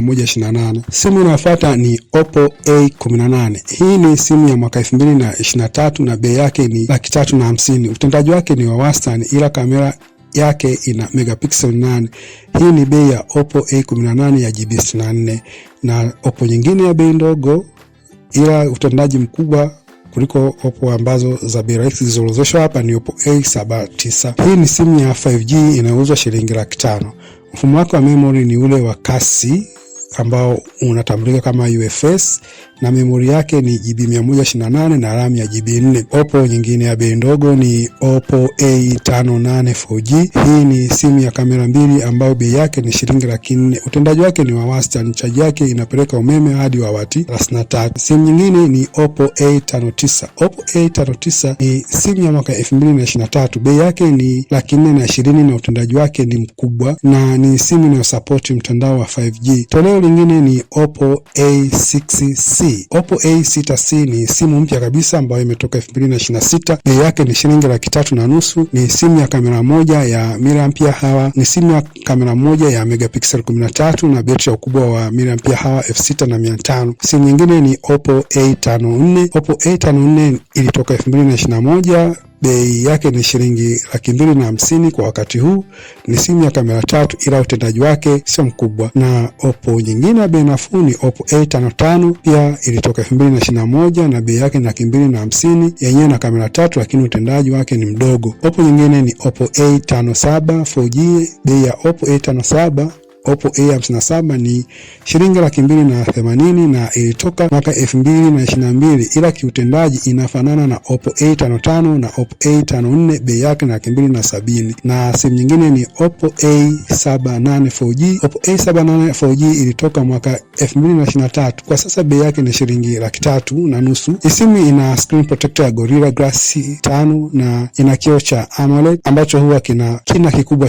128. Simu inayofuata ni Oppo A18. Hii ni simu ya mwaka 2023 na bei yake ni 350,000. Utendaji wake ni wa wastani ila kamera yake ina megapixel 8. Hii ni bei ya Oppo A18 ya GB 64. Na Oppo nyingine ya bei ndogo ila utendaji mkubwa kuliko Oppo ambazo za bei rahisi zilizoorodheshwa hapa ni Oppo A79. Hii ni simu ya 5G inayouzwa shilingi 500,000. Mfumo wake wa memory ni ule wa kasi ambao unatambulika kama UFS na memory yake ni GB 128 na RAM ya GB 4. Oppo nyingine ya bei ndogo ni Oppo A58 4G. Hii ni simu ya kamera mbili ambayo bei yake ni shilingi 400,000. Utendaji wake ni wa wastani, chaji yake inapeleka umeme hadi wa wati 33. Simu nyingine ni Oppo A59. Oppo A59 ni simu ya mwaka 2023. Bei yake ni 420,000 na utendaji wake ni mkubwa na ni simu inayosupport mtandao wa 5G. Toleo lingine ni Oppo A6C. Oppo A6C ni simu mpya kabisa ambayo imetoka 2026. Bei yake ni shilingi 350,000. Ni simu ya kamera moja ya mAh. Ni simu ya kamera moja ya megapixel 13 na betri ya ukubwa wa mAh 6500. Simu nyingine ni Oppo A54. Oppo A54 ilitoka 2021. Bei yake ni shilingi 250,000 kwa wakati huu. Ni simu ya kamera 3 ila utendaji wake sio mkubwa. Na Oppo nyingine ya bei nafuu ni Oppo A55, pia ilitoka 2021 na bei yake ni 250,000, yenyewe na kamera 3 lakini utendaji wake ni mdogo. Oppo nyingine ni Oppo A57 4G. Bei ya Oppo A57 Oppo A57 ni shilingi 280,000 na ilitoka mwaka 2022 ila kiutendaji inafanana na Oppo A55 na Oppo A54. Bei yake ni 270,000. Na simu nyingine ni Oppo A78 4G. Oppo A78 4G ilitoka mwaka 2023. Kwa sasa bei yake ni shilingi 350,000. Hii simu ina screen protector ya Gorilla Glass 5 na ina kioo cha AMOLED ambacho huwa kina kikubwa cha